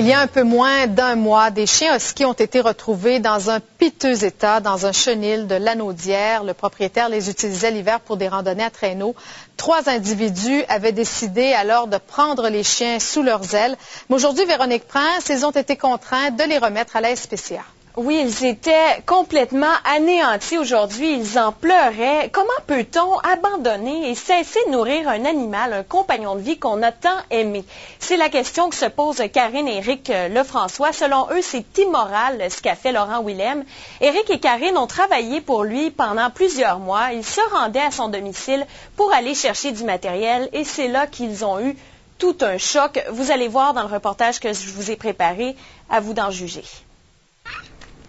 Il y a un peu moins d'un mois, des chiens huskies ont été retrouvés dans un piteux état dans un chenil de Lanaudière. Le propriétaire les utilisait l'hiver pour des randonnées à traîneau. 3 individus avaient décidé alors de prendre les chiens sous leurs ailes. Mais aujourd'hui, Véronique Prince, ils ont été contraints de les remettre à la SPCA. Oui, ils étaient complètement anéantis aujourd'hui. Ils en pleuraient. Comment peut-on abandonner et cesser de nourrir un animal, un compagnon de vie qu'on a tant aimé? C'est la question que se posent Karine et Éric Lefrançois. Selon eux, c'est immoral ce qu'a fait Laurent Willem. Éric et Karine ont travaillé pour lui pendant plusieurs mois. Ils se rendaient à son domicile pour aller chercher du matériel et c'est là qu'ils ont eu tout un choc. Vous allez voir dans le reportage que je vous ai préparé. À vous d'en juger.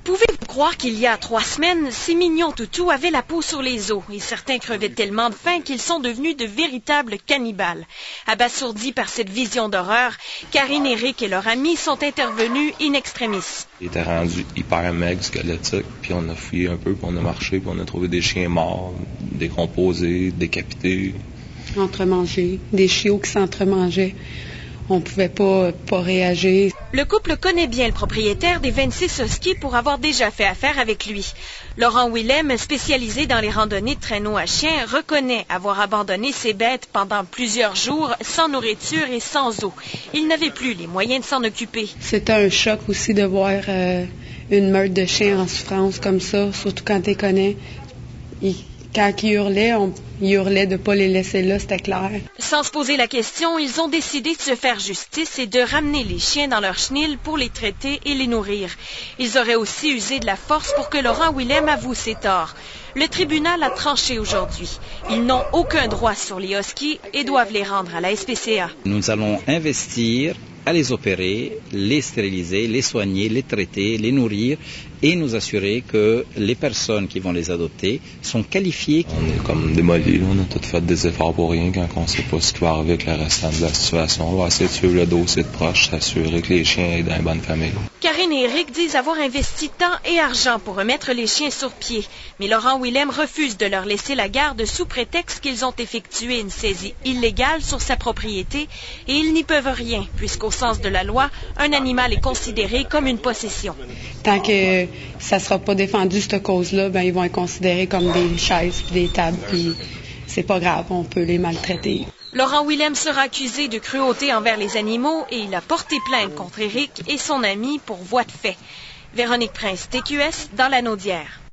Pouvez-vous croire qu'il y a 3 semaines, ces mignons toutous avaient la peau sur les os et certains crevaient tellement de faim qu'ils sont devenus de véritables cannibales. Abasourdis par cette vision d'horreur, Karine, Éric et leur ami sont intervenus in extremis. Il était rendu hyper maigre, squelettique, puis on a fouillé un peu, puis on a marché, puis on a trouvé des chiens morts, décomposés, décapités. Entremangés, des chiots qui s'entremangeaient. On ne pouvait pas réagir. Le couple connaît bien le propriétaire des 26 huskies pour avoir déjà fait affaire avec lui. Laurent Willem, spécialisé dans les randonnées de traîneaux à chiens, reconnaît avoir abandonné ses bêtes pendant plusieurs jours sans nourriture et sans eau. Il n'avait plus les moyens de s'en occuper. C'était un choc aussi de voir une meute de chiens en souffrance comme ça, surtout quand tu les connais. Quand ils hurlaient, ils hurlaient de ne pas les laisser là, c'était clair. Sans se poser la question, ils ont décidé de se faire justice et de ramener les chiens dans leur chenil pour les traiter et les nourrir. Ils auraient aussi usé de la force pour que Laurent Willem avoue ses torts. Le tribunal a tranché aujourd'hui. Ils n'ont aucun droit sur les huskies et doivent les rendre à la SPCA. Nous allons investir à les opérer, les stériliser, les soigner, les traiter, les nourrir et nous assurer que les personnes qui vont les adopter sont qualifiées. On est comme démolis, on a tout fait des efforts pour rien quand on ne sait pas ce qui va arriver avec le restant de la situation. On va essayer de suivre le dossier de proche, s'assurer que les chiens aient dans une bonne famille. Karine et Éric disent avoir investi temps et argent pour remettre les chiens sur pied. Mais Laurent Willem refuse de leur laisser la garde sous prétexte qu'ils ont effectué une saisie illégale sur sa propriété et ils n'y peuvent rien, puisqu'au sens de la loi, un animal est considéré comme une possession. Tant que ça ne sera pas défendu, cette cause-là, ben, ils vont être considérés comme des chaises et des tables, puis c'est pas grave, on peut les maltraiter. Laurent Willem sera accusé de cruauté envers les animaux et il a porté plainte contre Éric et son ami pour voie de fait. Véronique Prince, TQS, dans Lanaudière.